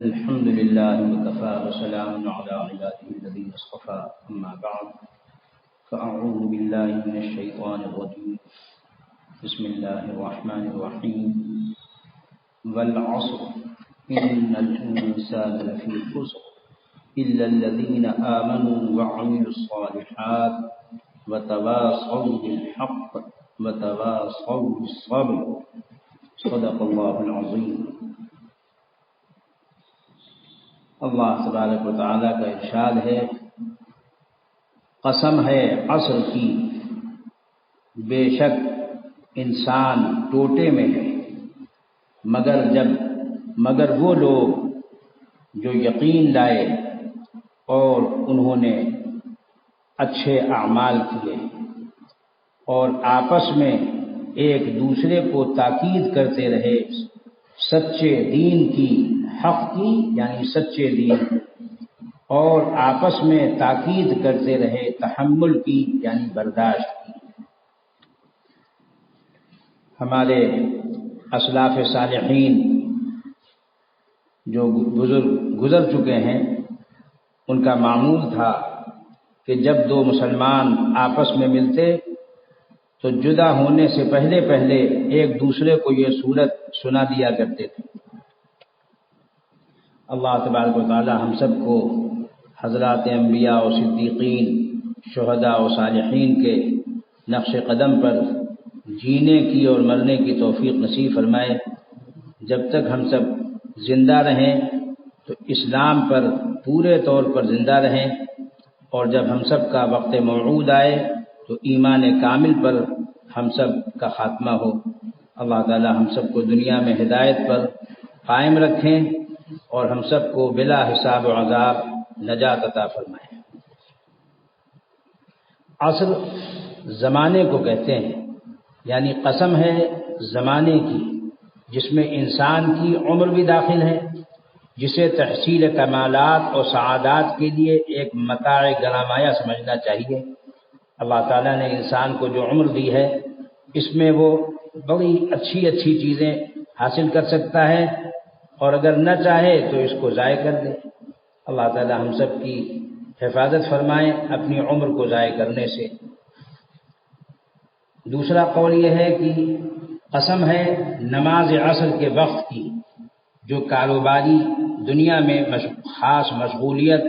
الحمد لله وكفى وسلام على عباده الذين اصطفى أما بعد فأعوذ بالله من الشيطان الرجيم بسم الله الرحمن الرحيم والعصر إن الإنسان لفي خسر إلا الذين آمنوا وعملوا الصالحات وتواصوا بالحق وتواصوا بالصبر صدق الله العظيم۔ اللہ تبارک و تعالیٰ کا ارشاد ہے، قسم ہے عصر کی، بے شک انسان ٹوٹے میں ہے، مگر وہ لوگ جو یقین لائے اور انہوں نے اچھے اعمال کیے اور آپس میں ایک دوسرے کو تاکید کرتے رہے سچے دین کی، حق کی یعنی سچے دین، اور آپس میں تاکید کرتے رہے تحمل کی یعنی برداشت کی۔ ہمارے اسلاف صالحین جو گزر چکے ہیں، ان کا معمول تھا کہ جب دو مسلمان آپس میں ملتے تو جدا ہونے سے پہلے ایک دوسرے کو یہ صورت سنا دیا کرتے تھے۔ اللہ تبارک و تعالی ہم سب کو حضرات انبیاء و صدیقین، شہداء و صالحین کے نقش قدم پر جینے کی اور مرنے کی توفیق نصیب فرمائے۔ جب تک ہم سب زندہ رہیں تو اسلام پر پورے طور پر زندہ رہیں، اور جب ہم سب کا وقت موعود آئے تو ایمان کامل پر ہم سب کا خاتمہ ہو۔ اللہ تعالی ہم سب کو دنیا میں ہدایت پر قائم رکھیں اور ہم سب کو بلا حساب و عذاب نجات عطا فرمائیں۔ عصر زمانے کو کہتے ہیں، یعنی قسم ہے زمانے کی جس میں انسان کی عمر بھی داخل ہے، جسے تحصیل کمالات اور سعادات کے لیے ایک متاع گرامایہ سمجھنا چاہیے۔ اللہ تعالیٰ نے انسان کو جو عمر دی ہے، اس میں وہ بڑی اچھی چیزیں حاصل کر سکتا ہے، اور اگر نہ چاہے تو اس کو ضائع کر دے۔ اللہ تعالی ہم سب کی حفاظت فرمائیں اپنی عمر کو ضائع کرنے سے۔ دوسرا قول یہ ہے کہ قسم ہے نماز عصر کے وقت کی، جو کاروباری دنیا میں خاص مشغولیت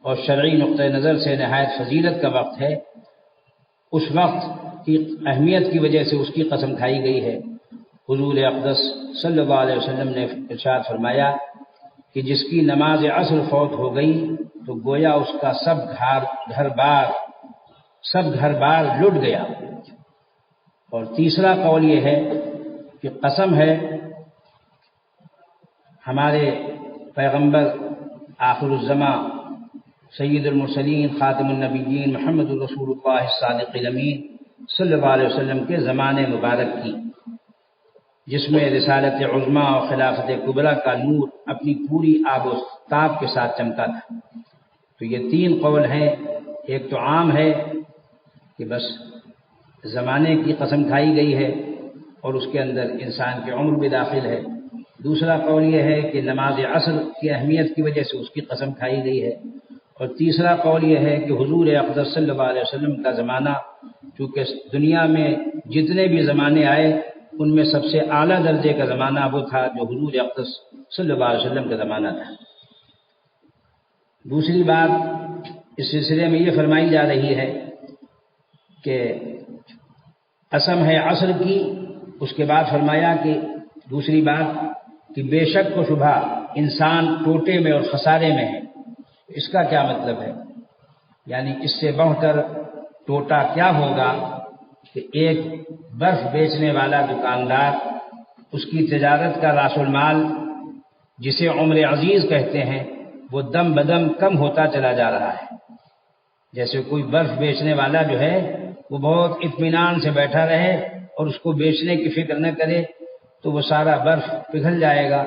اور شرعی نقطہ نظر سے نہایت فضیلت کا وقت ہے، اس وقت کی اہمیت کی وجہ سے اس کی قسم کھائی گئی ہے۔ حضور اقدس صلی اللہ علیہ وسلم نے ارشاد فرمایا کہ جس کی نماز عصر فوت ہو گئی تو گویا اس کا سب گھر بار لٹ گیا۔ اور تیسرا قول یہ ہے کہ قسم ہے ہمارے پیغمبر آخر الزماں سید المرسلین خاتم النبیین محمد الرسول اللہ الصادق الامین صلی اللہ علیہ وسلم کے زمانے مبارک کی، جس میں رسالت عظمیٰ اور خلافت کبریٰ کا نور اپنی پوری آب و تاب کے ساتھ چمکا تھا۔ تو یہ تین قول ہیں، ایک تو عام ہے کہ بس زمانے کی قسم کھائی گئی ہے اور اس کے اندر انسان کی عمر بھی داخل ہے۔ دوسرا قول یہ ہے کہ نماز عصر کی اہمیت کی وجہ سے اس کی قسم کھائی گئی ہے، اور تیسرا قول یہ ہے کہ حضور اقدس صلی اللہ علیہ وسلم کا زمانہ، چونکہ دنیا میں جتنے بھی زمانے آئے ان میں سب سے اعلیٰ درجے کا زمانہ وہ تھا جو حضور اقدس صلی اللہ علیہ وسلم کا زمانہ تھا۔ دوسری بات اس سلسلے میں یہ فرمائی جا رہی ہے کہ قسم ہے عصر کی، اس کے بعد فرمایا کہ دوسری بات کہ بے شک و شبہ انسان ٹوٹے میں اور خسارے میں ہے۔ اس کا کیا مطلب ہے؟ یعنی اس سے بڑھ کر ٹوٹا کیا ہوگا کہ ایک برف بیچنے والا دکاندار، اس کی تجارت کا راس المال جسے عمر عزیز کہتے ہیں، وہ دم بدم کم ہوتا چلا جا رہا ہے۔ جیسے کوئی برف بیچنے والا جو ہے وہ بہت اطمینان سے بیٹھا رہے اور اس کو بیچنے کی فکر نہ کرے تو وہ سارا برف پگھل جائے گا۔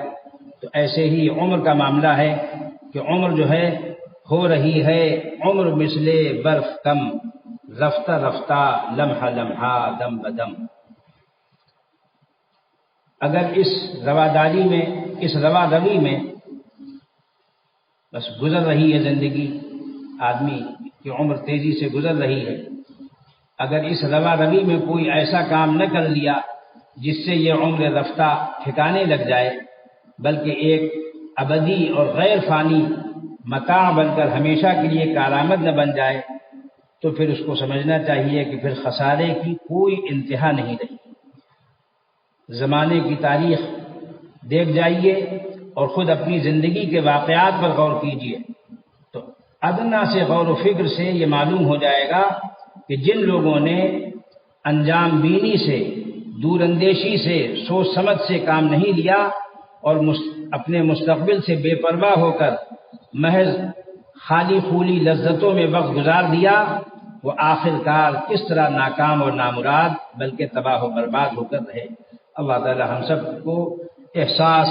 تو ایسے ہی عمر کا معاملہ ہے کہ عمر جو ہے ہو رہی ہے عمر مثل برف کم، رفتہ رفتہ لمحہ لمحہ دم بدم۔ اگر اس رواداری میں، اس روا روی میں بس گزر رہی ہے زندگی، آدمی کی عمر تیزی سے گزر رہی ہے، اگر اس روا روی میں کوئی ایسا کام نہ کر لیا جس سے یہ عمر رفتہ ٹھکانے لگ جائے، بلکہ ایک ابدی اور غیر فانی متاع بن کر ہمیشہ کے لیے کارآمد نہ بن جائے، تو پھر اس کو سمجھنا چاہیے کہ پھر خسارے کی کوئی انتہا نہیں رہی۔ زمانے کی تاریخ دیکھ جائیے اور خود اپنی زندگی کے واقعات پر غور کیجیے، تو ادنا سے غور و فکر سے یہ معلوم ہو جائے گا کہ جن لوگوں نے انجام بینی سے، دور اندیشی سے، سوچ سمجھ سے کام نہیں لیا اور اپنے مستقبل سے بے پرواہ ہو کر محض خالی خولی لذتوں میں وقت گزار دیا، وہ آخر کار کس طرح ناکام اور نامراد بلکہ تباہ و برباد ہو کر رہے۔ اللہ تعالی ہم سب کو احساس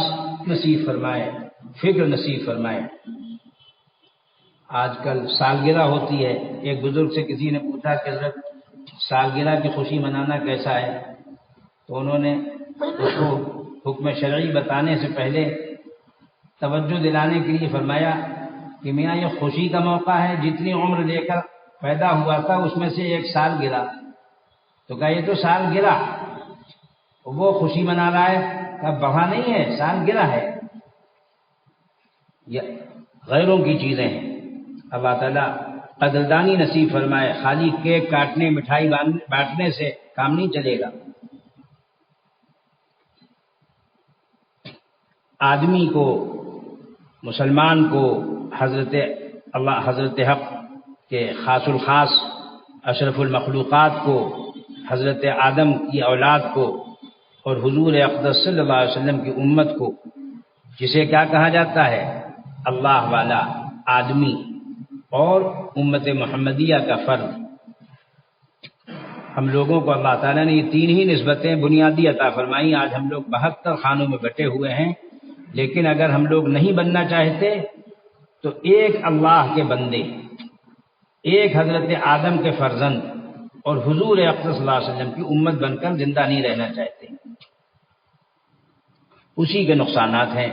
نصیب فرمائے، فکر نصیب فرمائے۔ آج کل سالگرہ ہوتی ہے، ایک بزرگ سے کسی نے پوچھا کہ حضرت سالگرہ کی خوشی منانا کیسا ہے، تو انہوں نے اس کو حکم شرعی بتانے سے پہلے توجہ دلانے کے لیے فرمایا کہ میاں یہ خوشی کا موقع ہے، جتنی عمر لے کر پیدا ہوا تھا اس میں سے ایک سال گرا، تو کہا یہ تو سال گرا، وہ خوشی منا رہا ہے، کہا بڑھا نہیں ہے، سال گرا ہے۔ یہ غیروں کی چیزیں ہیں، اللہ تعالیٰ قدردانی نصیب فرمائے۔ خالی کیک کاٹنے، مٹھائی بانٹنے سے کام نہیں چلے گا۔ آدمی کو، مسلمان کو حضرت حق کے خاص الخاص اشرف المخلوقات کو، حضرت آدم کی اولاد کو اور حضور اقدس صلی اللہ علیہ وسلم کی امت کو، جسے کیا کہا جاتا ہے؟ اللہ والا آدمی اور امت محمدیہ کا فرد۔ ہم لوگوں کو اللہ تعالیٰ نے یہ تین ہی نسبتیں بنیادی عطا فرمائی۔ آج ہم لوگ 72 خانوں میں بٹے ہوئے ہیں، لیکن اگر ہم لوگ نہیں بننا چاہتے تو ایک اللہ کے بندے، ایک حضرت آدم کے فرزند اور حضور اقدس صلی اللہ علیہ وسلم کی امت بن کر زندہ نہیں رہنا چاہتے۔ اسی کے نقصانات ہیں۔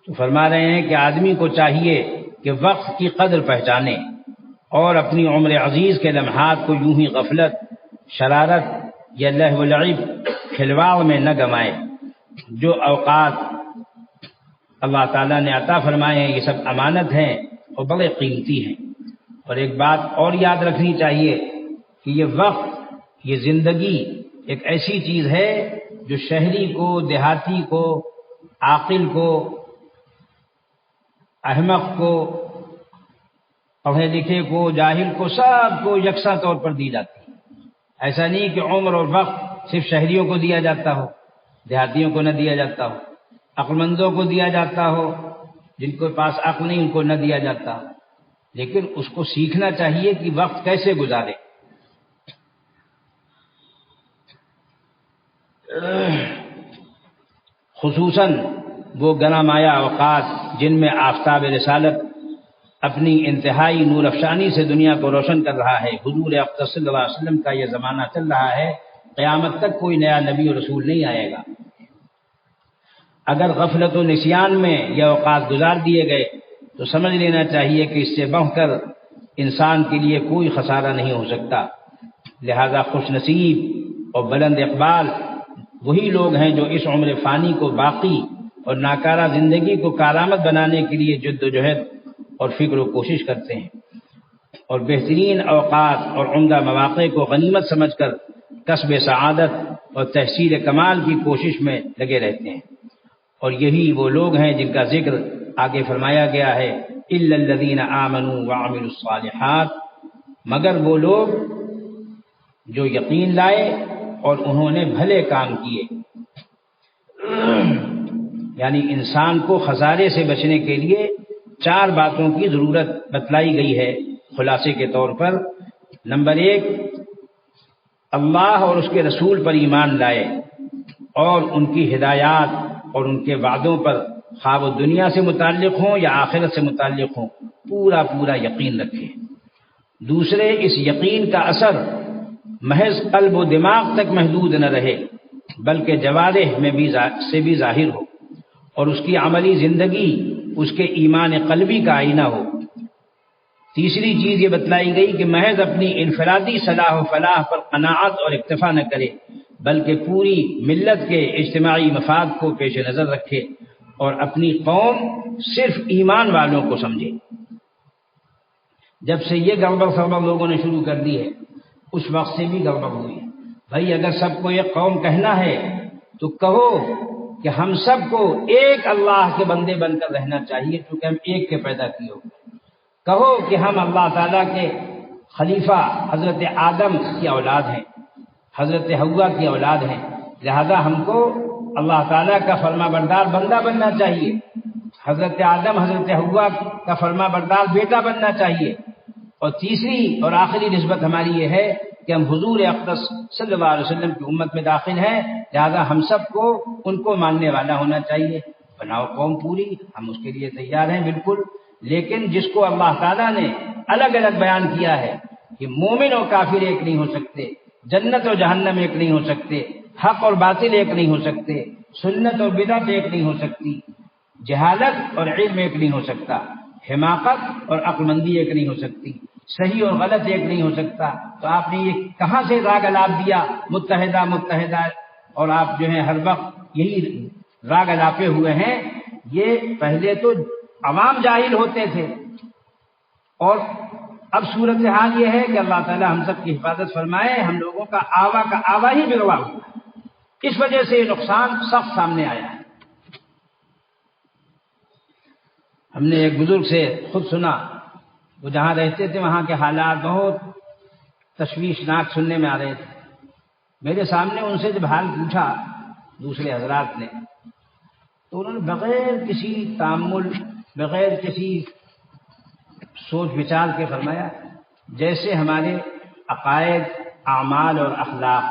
تو فرما رہے ہیں کہ آدمی کو چاہیے کہ وقت کی قدر پہچانے اور اپنی عمر عزیز کے لمحات کو یوں ہی غفلت، شرارت یا لہو و لعب، کھلواڑ میں نہ گنوائے۔ جو اوقات اللہ تعالیٰ نے عطا فرمائے ہیں یہ سب امانت ہیں اور بڑے قیمتی ہیں۔ اور ایک بات اور یاد رکھنی چاہیے کہ یہ وقت، یہ زندگی ایک ایسی چیز ہے جو شہری کو، دیہاتی کو، عاقل کو، احمق کو، پڑھے لکھے کو، جاہل کو، سب کو یکساں طور پر دی جاتی ہے۔ ایسا نہیں کہ عمر اور وقت صرف شہریوں کو دیا جاتا ہو، دیہاتیوں کو نہ دیا جاتا ہو، عقل مندوں کو دیا جاتا ہو، جن کے پاس عقل نہیں ان کو نہ دیا جاتا، لیکن اس کو سیکھنا چاہیے کہ وقت کیسے گزارے۔ خصوصاً وہ گنا مایا اوقات جن میں آفتاب رسالت اپنی انتہائی نور افشانی سے دنیا کو روشن کر رہا ہے۔ حضور اقدس صلی اللہ علیہ وسلم کا یہ زمانہ چل رہا ہے، قیامت تک کوئی نیا نبی و رسول نہیں آئے گا۔ اگر غفلت و نسیان میں یہ اوقات گزار دیے گئے تو سمجھ لینا چاہیے کہ اس سے بڑھ کر انسان کے لیے کوئی خسارہ نہیں ہو سکتا۔ لہذا خوش نصیب اور بلند اقبال وہی لوگ ہیں جو اس عمر فانی کو باقی اور ناکارہ زندگی کو کارآمد بنانے کے لیے جد و جہد اور فکر و کوشش کرتے ہیں، اور بہترین اوقات اور عمدہ مواقع کو غنیمت سمجھ کر کسب سعادت اور تحصیل کمال کی کوشش میں لگے رہتے ہیں۔ اور یہی وہ لوگ ہیں جن کا ذکر آگے فرمایا گیا ہے، الا الذین آمنوا وعملوا الصالحات، مگر وہ لوگ جو یقین لائے اور انہوں نے بھلے کام کیے۔ یعنی انسان کو خسارے سے بچنے کے لیے 4 باتوں کی ضرورت بتلائی گئی ہے خلاصے کے طور پر۔ نمبر 1، اللہ اور اس کے رسول پر ایمان لائے اور ان کی ہدایات اور ان کے وعدوں پر، خواہ وہ دنیا سے متعلق ہوں یا آخرت سے متعلق ہوں، پورا یقین رکھے۔ دوسرے، اس یقین کا اثر محض قلب و دماغ تک محدود نہ رہے بلکہ جوارح میں بھی ظاہر ہو، اور اس کی عملی زندگی اس کے ایمان قلبی کا آئینہ ہو۔ تیسری چیز یہ بتلائی گئی کہ محض اپنی انفرادی صلاح و فلاح پر قناعت اور اکتفا نہ کرے، بلکہ پوری ملت کے اجتماعی مفاد کو پیش نظر رکھے اور اپنی قوم صرف ایمان والوں کو سمجھے۔ جب سے یہ گڑبڑ سڑبڑ لوگوں نے شروع کر دی ہے، اس وقت سے بھی گڑبڑ ہوئی ہے۔ بھائی اگر سب کو ایک قوم کہنا ہے تو کہو کہ ہم سب کو ایک اللہ کے بندے بن کر رہنا چاہیے، چونکہ ہم ایک کے پیدا کیے ہوئے۔ کہو کہ ہم اللہ تعالیٰ کے خلیفہ حضرت آدم کی اولاد ہیں، حضرت حوا کی اولاد ہیں، لہذا ہم کو اللہ تعالیٰ کا فرما بردار بندہ بننا چاہیے، حضرت آدم حضرت حوا کا فرما بردار بیٹا بننا چاہیے۔ اور تیسری اور آخری نسبت ہماری یہ ہے کہ ہم حضور اقدس صلی اللہ علیہ وسلم کی امت میں داخل ہیں، لہذا ہم سب کو ان کو ماننے والا ہونا چاہیے۔ بناؤ قوم پوری، ہم اس کے لیے تیار ہیں بالکل، لیکن جس کو اللہ تعالیٰ نے الگ الگ بیان کیا ہے کہ مومن اور کافر ایک نہیں ہو سکتے، جنت اور جہنم ایک نہیں ہو سکتے، حق اور باطل ایک نہیں ہو سکتے، سنت اور بدعت ایک نہیں ہو سکتی، جہالت اور علم ایک نہیں ہو سکتا، حماقت اور عقل مندی ایک نہیں ہو سکتی، صحیح اور غلط ایک نہیں ہو سکتا، تو آپ نے یہ کہاں سے راگ الاپ دیا متحدہ متحدہ، اور آپ جو ہیں ہر وقت یہی راگ الاپے ہوئے ہیں۔ یہ پہلے تو عوام جاہل ہوتے تھے، اور اب صورتحال یہ ہے کہ اللہ تعالی ہم سب کی حفاظت فرمائے، ہم لوگوں کا آوا ہی بگڑا ہوا ہے، اس وجہ سے یہ نقصان سخت سامنے آیا ہے۔ ہم نے ایک بزرگ سے خود سنا، وہ جہاں رہتے تھے وہاں کے حالات بہت تشویشناک سننے میں آ رہے تھے۔ میرے سامنے ان سے جب حال پوچھا دوسرے حضرات نے، تو انہوں نے بغیر کسی تامل، بغیر کسی سوچ وچار کے فرمایا جیسے ہمارے عقائد، اعمال اور اخلاق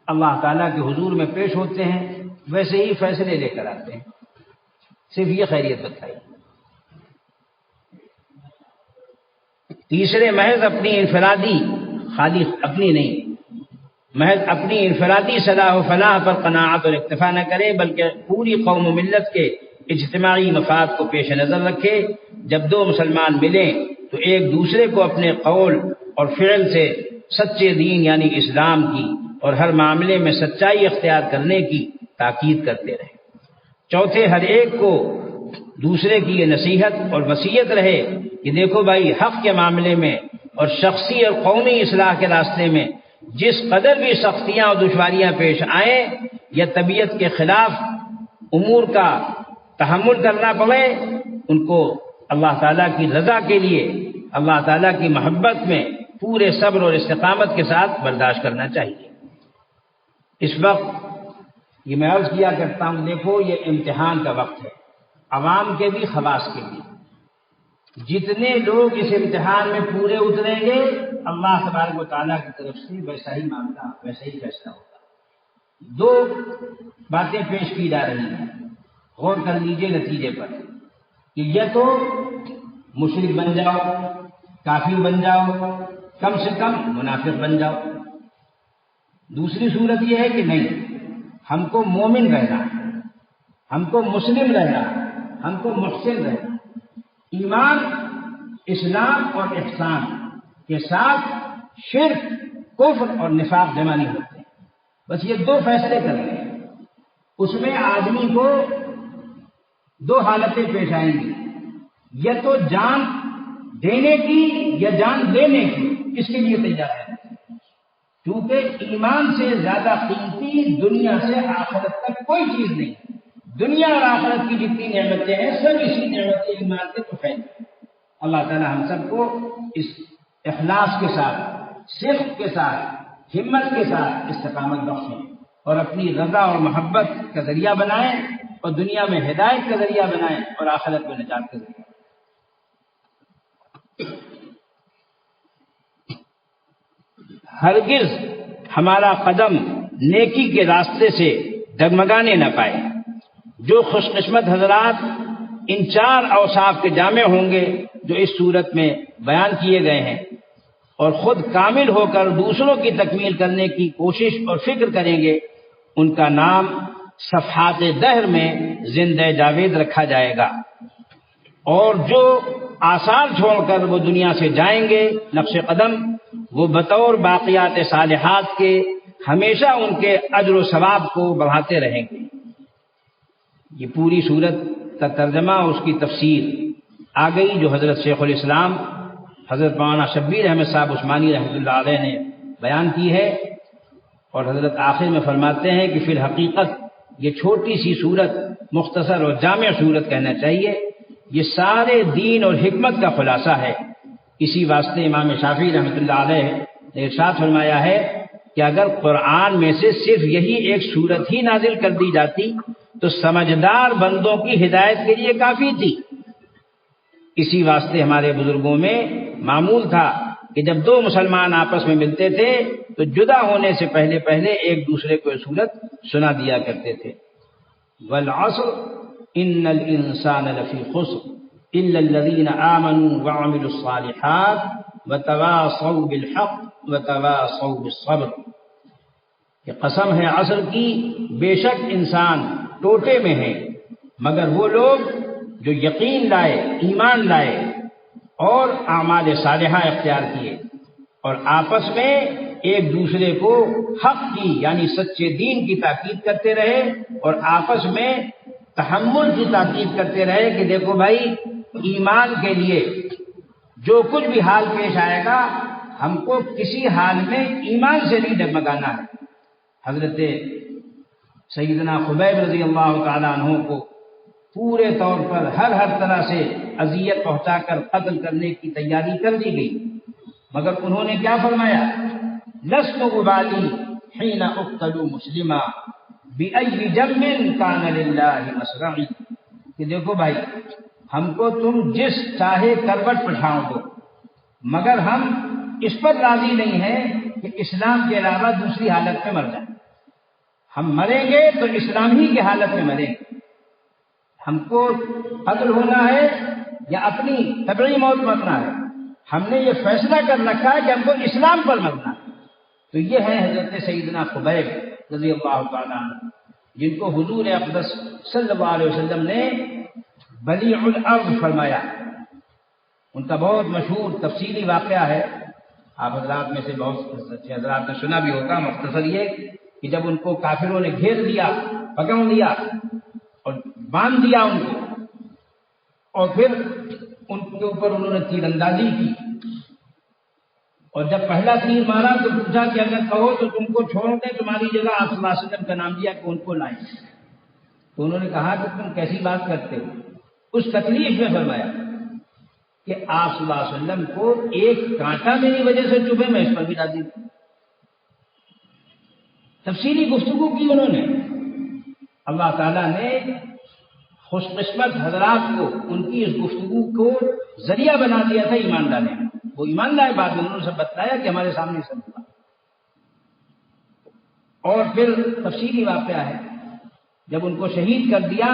اللہ تعالیٰ کے حضور میں پیش ہوتے ہیں ویسے ہی فیصلے لے کر آتے ہیں، صرف یہ خیریت بتائی۔ تیسرے، محض اپنی انفرادی، خالی اپنی نہیں، محض اپنی انفرادی صلاح و فلاح پر قناعت اور اکتفا نہ کرے، بلکہ پوری قوم و ملت کے اجتماعی مفاد کو پیش نظر رکھے۔ جب دو مسلمان ملیں تو ایک دوسرے کو اپنے قول اور فعل سے سچے دین یعنی اسلام کی اور ہر معاملے میں سچائی اختیار کرنے کی تاکید کرتے رہیں۔ چوتھے، ہر ایک کو دوسرے کی یہ نصیحت اور وصیت رہے کہ دیکھو بھائی، حق کے معاملے میں اور شخصی اور قومی اصلاح کے راستے میں جس قدر بھی سختیاں اور دشواریاں پیش آئیں یا طبیعت کے خلاف امور کا تحمل کرنا پڑے، ان کو اللہ تعالیٰ کی رضا کے لیے، اللہ تعالیٰ کی محبت میں پورے صبر اور استقامت کے ساتھ برداشت کرنا چاہیے۔ اس وقت یہ میں عرض کیا کرتا ہوں، دیکھو یہ امتحان کا وقت ہے، عوام کے بھی خواص کے بھی۔ جتنے لوگ اس امتحان میں پورے اتریں گے، اللہ تبارک و تعالیٰ کی طرف سے ویسا ہی معاملہ، ویسا ہی فیصلہ ہوگا۔ دو باتیں پیش کی جا رہی ہیں، غور کر لیجئے نتیجے پر، کہ یا تو مشرک بن جاؤ، کافر بن جاؤ، کم سے کم منافق بن جاؤ۔ دوسری صورت یہ ہے کہ نہیں، ہم کو مومن رہنا، ہم کو مسلم رہنا، ہم کو محسن رہنا، ایمان، اسلام اور احسان کے ساتھ شرک، کفر اور نفاق جمع نہیں ہوتے۔ بس یہ دو فیصلے کرنے ہیں، اس میں آدمی کو دو حالتیں پیش آئیں گی، یا تو جان دینے کی یا جان لینے کی، اس کے لیے تیار ہے، کیونکہ ایمان سے زیادہ قیمتی دنیا سے آخرت تک کوئی چیز نہیں۔ دنیا اور آخرت کی جتنی نعمتیں ہیں سب اسی نعمت ایمان کے تو فائدے۔ اللہ تعالی ہم سب کو اس اخلاص کے ساتھ، صدق کے ساتھ، ہمت کے ساتھ استقامت بخشیں اور اپنی رضا اور محبت کا ذریعہ بنائیں، اور دنیا میں ہدایت کا ذریعہ بنائیں اور آخرت میں نجات کا ذریعہ۔ ہرگز ہمارا قدم نیکی کے راستے سے ڈگمگانے نہ پائے۔ جو خوش قسمت حضرات ان چار اوصاف کے جامع ہوں گے جو اس صورت میں بیان کیے گئے ہیں، اور خود کامل ہو کر دوسروں کی تکمیل کرنے کی کوشش اور فکر کریں گے، ان کا نام صفحات دہر میں زندہ جاوید رکھا جائے گا۔ اور جو آثار چھوڑ کر وہ دنیا سے جائیں گے نقش قدم، وہ بطور باقیات صالحات کے ہمیشہ ان کے اجر و ثواب کو بڑھاتے رہیں گے۔ یہ پوری صورت کا ترجمہ اور اس کی تفسیر آ گئی جو حضرت شیخ الاسلام حضرت مولانا شبیر احمد صاحب عثمانی رحمۃ اللہ علیہ نے بیان کی ہے، اور حضرت آخر میں فرماتے ہیں کہ فی الحقیقت یہ چھوٹی سی صورت، مختصر اور جامع صورت کہنا چاہیے، یہ سارے دین اور حکمت کا خلاصہ ہے۔ اسی واسطے امام شافعی رحمۃ اللہ علیہ نے ارشاد فرمایا ہے کہ اگر قرآن میں سے صرف یہی ایک صورت ہی نازل کر دی جاتی تو سمجھدار بندوں کی ہدایت کے لیے کافی تھی۔ اسی واسطے ہمارے بزرگوں میں معمول تھا کہ جب دو مسلمان آپس میں ملتے تھے تو جدا ہونے سے پہلے پہلے ایک دوسرے کو یہ صورت سنا دیا کرتے تھے۔ والعصر ان الانسان لفی خسر الا الذین آمنوا وعملوا الصالحات وتواصوا بالحق وتواصوا بالصبر۔ یہ قسم ہے عصر کی، بے شک انسان ٹوٹے میں ہے مگر وہ لوگ جو یقین لائے، ایمان لائے اور اعمال صالحہ اختیار کیے اور آپس میں ایک دوسرے کو حق کی یعنی سچے دین کی تاکید کرتے رہے اور آپس میں تحمل کی تاکید کرتے رہے کہ دیکھو بھائی، ایمان کے لیے جو کچھ بھی حال پیش آئے گا ہم کو کسی حال میں ایمان سے نہیں ڈگمگانا ہے۔ حضرت سیدنا خبیب رضی اللہ تعالیٰ عنہ کو پورے طور پر ہر طرح سے اذیت پہنچا کر قتل کرنے کی تیاری کر دی گئی، مگر انہوں نے کیا فرمایا؟ لست ابالی حین اقتل مسلما بأی جنب کان للہ مسرعی، کہ دیکھو بھائی، ہم کو تم جس چاہے کروٹ پٹھاؤ دو مگر ہم اس پر راضی نہیں ہیں کہ اسلام کے علاوہ دوسری حالت میں مر جائیں۔ ہم مریں گے تو اسلام ہی کی حالت میں مریں گے، ہم کو قتل ہونا ہے یا اپنی طبعی موت مرنا ہے، ہم نے یہ فیصلہ کر رکھا ہے کہ ہم کو اسلام پر مرنا ہے۔ تو یہ ہے حضرت سیدنا خبیب رضی اللہ تعالیٰ عنہ، جن کو حضور اقدس صلی اللہ علیہ وسلم نے بلیع الارض فرمایا۔ ان کا بہت مشہور تفصیلی واقعہ ہے، آپ حضرات میں سے بہت سچے حضرات نے سنا بھی ہوگا۔ مختصر یہ کہ جب ان کو کافروں نے گھیر لیا، پکڑ لیا اور باندھ دیا ان کو، اور پھر ان کے اوپر انہوں نے تیر اندازی کی، اور جب پہلا تیر مارا تو پوچھا کہ اگر کہو تو تم کو چھوڑ دیں، تمہاری جگہ آپ صلی اللہ علیہ وسلم کا نام لیا کہ ان کو لائیں، تو انہوں نے کہا کہ تم کیسی بات کرتے ہو؟ اس تکلیف میں فرمایا کہ آپ صلی اللہ علیہ وسلم کو ایک کانٹا میری وجہ سے چبھے میں اس پر بھی راضی ہوں۔ تفصیلی گفتگو کی انہوں نے۔ اللہ تعالیٰ نے خوش قسمت حضرات کو ان کی اس گفتگو کو ذریعہ بنا دیا تھا ایمان لانے میں۔ وہ ایمان لائے، بعد میں انہوں نے سب بتایا کہ ہمارے سامنے سب ہوا۔ اور پھر تفصیلی واقعہ ہے، جب ان کو شہید کر دیا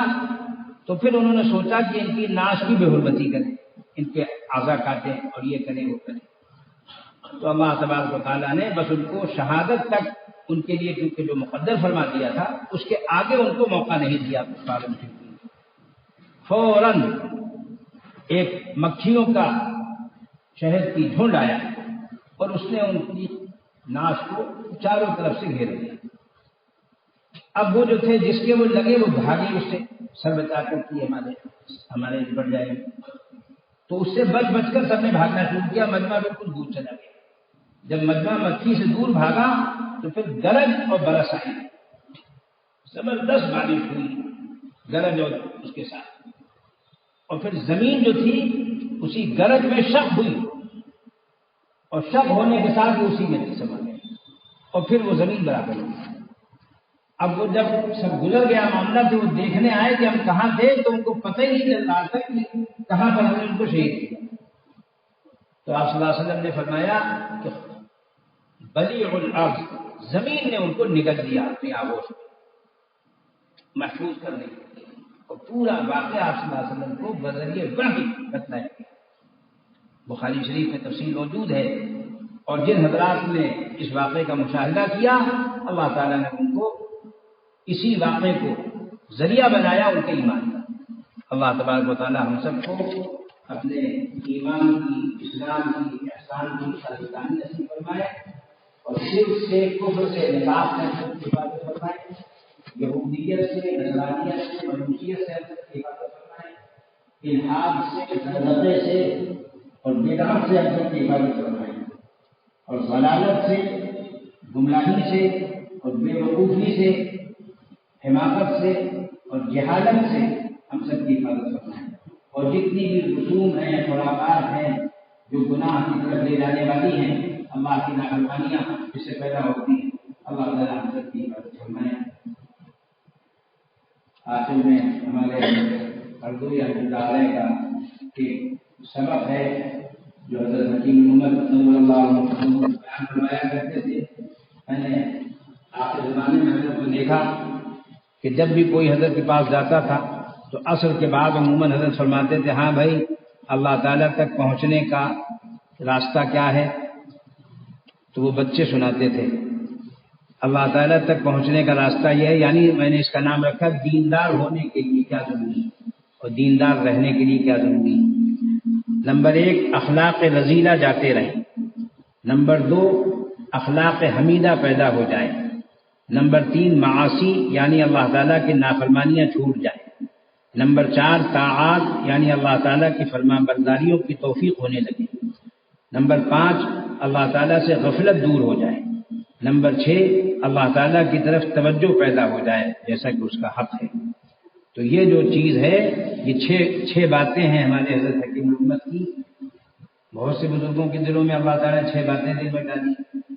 تو پھر انہوں نے سوچا کہ ان کی ناش کی بے حرمتی کریں، ان کے اعضا کاٹیں اور یہ کریں وہ کریں۔ تو اللہ تبارک و تعالیٰ نے بس ان کو شہادت تک ان کے لیے، کیونکہ جو مقدر فرما دیا تھا اس کے آگے ان کو موقع نہیں دیا۔ فوراً ایک مکھیوں کا شہد کی جھنڈ آیا اور اس نے ان کی ناش کو چاروں طرف سے گھیر لیا۔ اب وہ جو تھے جس کے وہ لگے وہ بھاگی، اس سے سر بچا کر کی ہمارے بڑھ جائے گا، تو اس سے بچ کر سب نے بھاگنا شروع کیا۔ مجمع بالکل دور چلا گیا۔ جب مجمع مکھی سے دور بھاگا تو پھر گرج اور برس آئی، زبردست بارش ہوئی، گرج اور اس کے ساتھ، اور پھر زمین جو تھی اسی گرج میں شق ہوئی، اور شق ہونے کے ساتھ وہ اسی میں سما گئی، اور پھر وہ زمین برابر ہوئی۔ اب وہ جب سب گزر گیا معاملہ تو وہ دیکھنے آئے کہ ہم کہاں تھے، تو ان کو پتہ ہی نہیں چل رہا تھا کہ کہاں پر ہم نے ان کو شہید کیا۔ تو آپ صلی اللہ علیہ وسلم نے فرمایا کہ بلیع الارض، زمین نے ان کو نگل دیا اپنی آغوش میں محفوظ کرنے کے لیے، اور پورا واقعہ آپ صلی اللہ علیہ وسلم کو بذریعہ وحی بتلایا گیا۔ بخاری شریف میں تفصیل موجود ہے، اور جن حضرات نے اس واقعے کا مشاہدہ کیا اللہ تعالیٰ نے ان کو اسی واقعے کو ذریعہ بنایا ان کے ایمان کا۔ اللہ تبارک و تعالی ہم سب کو اپنے ایمان کی، اسلام کی، احسان کی شادی نصیب فرمائے اور شرک سے، کفر سے، نفاق سے ہم سب کی حفاظت فرمائے، یہودیت سے، نصرانیت سے، مجوسیت سے ہم سب کی حفاظت فرمائے، الحاد سے، زندقے سے اور بدعت سے ہم سب کی حفاظت فرمائے اور ضلالت سے، گمراہی سے اور بے وقوفی سے، حماقت سے اور جہالت سے ہم سب کی حفاظت فرمائے اور جتنی بھی رسوم ہیں، خرافات ہیں جو گناہ کی طرف لے جانے والی ہیں، اللہ کی نافرمانیاں جس سے پیدا ہوتی ہیں، اللہ تعالیٰ ہم سب کی حفاظت فرمائے۔ آخر میں ہمارے اردوی احمد علیہ کا ایک سبق ہے جو حضرت حکیم محمد صلی اللہ علیہ وسلم بیان فرمایا کرتے تھے۔ میں نے آخر زمانے میں حضرت کو دیکھا کہ جب بھی کوئی حضرت کے پاس جاتا تھا تو عصر کے بعد عموماً حضرت فرماتے تھے ہاں بھائی اللہ تعالیٰ تک پہنچنے کا راستہ کیا ہے؟ تو وہ بچے سناتے تھے اللہ تعالیٰ تک پہنچنے کا راستہ یہ ہے، یعنی میں نے اس کا نام رکھا دیندار ہونے کے لیے کیا ضروری اور دیندار رہنے کے لیے کیا ضروری۔ نمبر 1 اخلاق رذیلہ جاتے رہیں، نمبر 2 اخلاق حمیدہ پیدا ہو جائے، نمبر 3 معاصی یعنی اللہ تعالیٰ کی نافرمانیاں چھوٹ جائیں، نمبر 4 طاعات یعنی اللہ تعالیٰ کی فرمان برداریوں کی توفیق ہونے لگے، نمبر 5 اللہ تعالیٰ سے غفلت دور ہو جائے، نمبر 6 اللہ تعالیٰ کی طرف توجہ پیدا ہو جائے جیسا کہ اس کا حق ہے۔ تو یہ جو چیز ہے یہ چھ باتیں ہیں ہمارے حضرت حکیم امت کی۔ بہت سے بزرگوں کے دلوں میں اللہ تعالیٰ نے 6 باتیں دل میں ڈالی،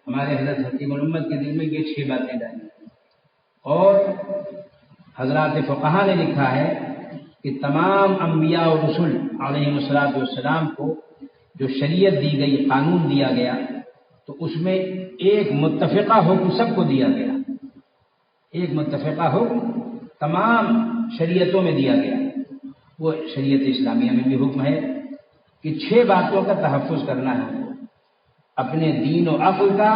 ہمارے حضرت حکیم امت کے دل میں یہ 6 باتیں ڈالی۔ اور حضرات فقہا نے لکھا ہے کہ تمام انبیاء اور رسول علیہم الصلوۃ والسلام کو جو شریعت دی گئی، قانون دیا گیا، تو اس میں ایک متفقہ حکم سب کو دیا گیا، ایک متفقہ حکم تمام شریعتوں میں دیا گیا۔ وہ شریعت اسلامیہ میں بھی حکم ہے کہ 6 باتوں کا تحفظ کرنا ہے، اپنے دین و عقل کا،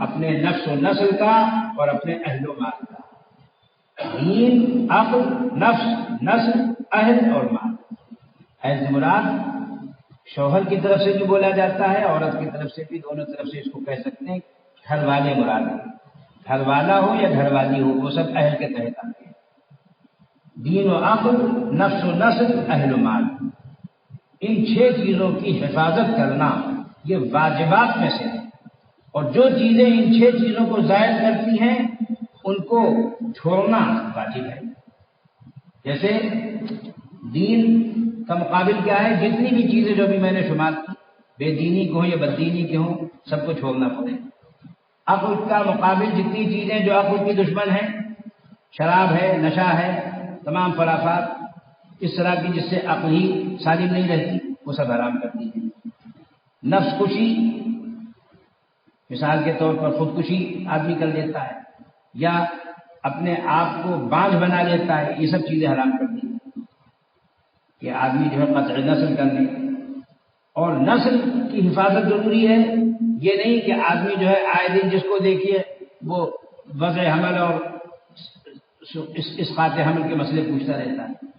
اپنے نفس و نسل کا اور اپنے اہل و مال کا۔ دین، عقل، نفس، نسل، اہل اور مال۔ اہل سے مراد شوہر کی طرف سے بھی بولا جاتا ہے، عورت کی طرف سے بھی، دونوں طرف سے اس کو کہہ سکتے ہیں۔ گھر والے مراد ہیں، گھر والا ہو یا گھر والی ہو وہ سب اہل کے تحت آتے ہیں۔ دین و عقل، نفس و نسل، اہل و مال، ان 6 چیزوں کی حفاظت کرنا یہ واجبات میں سے ہے، اور جو چیزیں ان 6 چیزوں کو زائل کرتی ہیں ان کو چھوڑنا واجب ہے۔ جیسے دین کا مقابل کیا ہے؟ جتنی بھی چیزیں جو بھی میں نے شمار کی، بے دینی کی ہوں یا بددینی کی ہوں، سب کو چھوڑنا پڑے۔ عقل کا مقابل جتنی چیزیں جو عقل کی دشمن ہیں، شراب ہے، نشہ ہے، تمام خرافات اس طرح کی جس سے عقل ہی سالم نہیں رہتی، وہ سب حرام کرتی ہیں۔ نفس کشی، مثال کے طور پر خودکشی آدمی کر لیتا ہے یا اپنے آپ کو بانجھ بنا لیتا ہے، یہ سب چیزیں حرام کرتی ہیں کہ آدمی جو ہے قطع نسل کر لے۔ اور نسل کی حفاظت ضروری ہے، یہ نہیں کہ آدمی جو ہے آئے دن جس کو دیکھیے وہ وضع حمل اور اسقاط حمل کے مسئلے پوچھتا رہتا ہے۔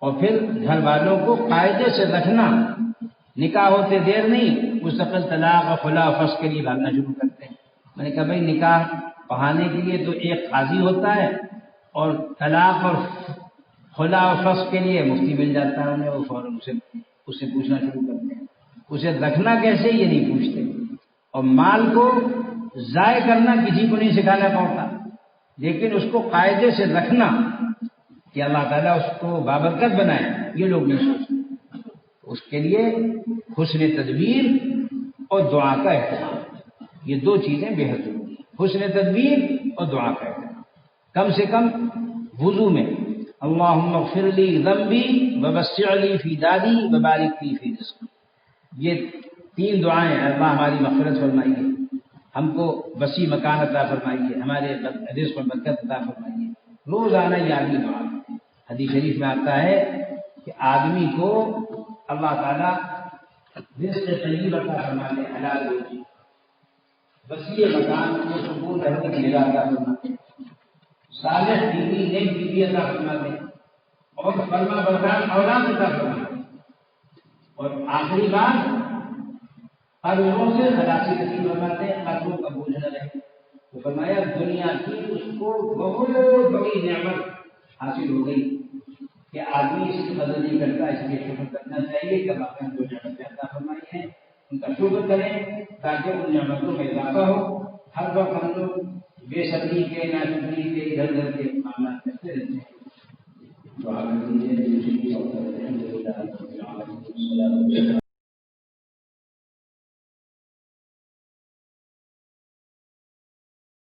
اور پھر گھر والوں کو قاعدے سے رکھنا، نکاح ہوتے دیر نہیں مستقل طلاق اور خلا و فسخ کے لیے بھاگنا شروع کرتے ہیں۔ میں نے کہا بھائی نکاح پڑھانے کے لیے تو ایک قاضی ہوتا ہے اور طلاق اور خلا و فسخ کے لیے مفتی مل جاتا ہے انہیں، وہ فوراً اس سے پوچھنا شروع کرتے ہیں۔ اسے رکھنا کیسے یہ نہیں پوچھتے، اور مال کو ضائع کرنا کسی کو نہیں سکھانا پڑتا، لیکن اس کو قاعدے سے رکھنا کہ اللہ تعالیٰ اس کو بابرکت بنائے، یہ لوگ نہیں سوچتے۔ اس کے لیے حسن تدبیر اور دعا کا اہتمام، یہ 2 چیزیں بے حد ضروری ہیں، حسن تدبیر اور دعا کا اہتمام۔ کم سے کم وضو میں اللہم اغفر لی ذنبی ووسع لی فی داری وبارک لی فی رزقی، یہ 3 دعائیں اللہ ہماری مغفرت فرمائیے، ہم کو وسیع مکان عطا فرمائیے، ہمارے رزق میں برکت عطا فرمائیے۔ روزانہ یہ آدمی دعا کرتے ہیں۔ حدیث شریف میں آتا ہے کہ آدمی کو اللہ تعالیٰ رزق طیب عطا فرماتے ہیں، حلال روزی، وسیع مکان کو سکون رہنے کی جگہ عطا فرماتے ہیں، صالح بیوی نیک بیوی عطا فرماتے ہیں، اور فرما بردار اولاد عطا فرمائے، اور آخری بات قرضوں سے خلاصی نصیب فرماتے ہیں، قرضوں کا بوجھ نہ رہے۔ تو فرمایا دنیا کی اس کو بہت بڑی نعمت حاصل ہو گئی کہ آدمی اس کی قدر نہیں کرتا، اس لیے شکر کرنا چاہیے کہ اللہ نے جو نعمتیں عطا فرمائی ہیں ان کا شکر کریں تاکہ ان نعمتوں میں اضافہ ہو۔ ہر وقت ہم لوگ بے صبری کے، ناشکری کے، ادھر ادھر کے معاملات کرتے رہتے ہیں۔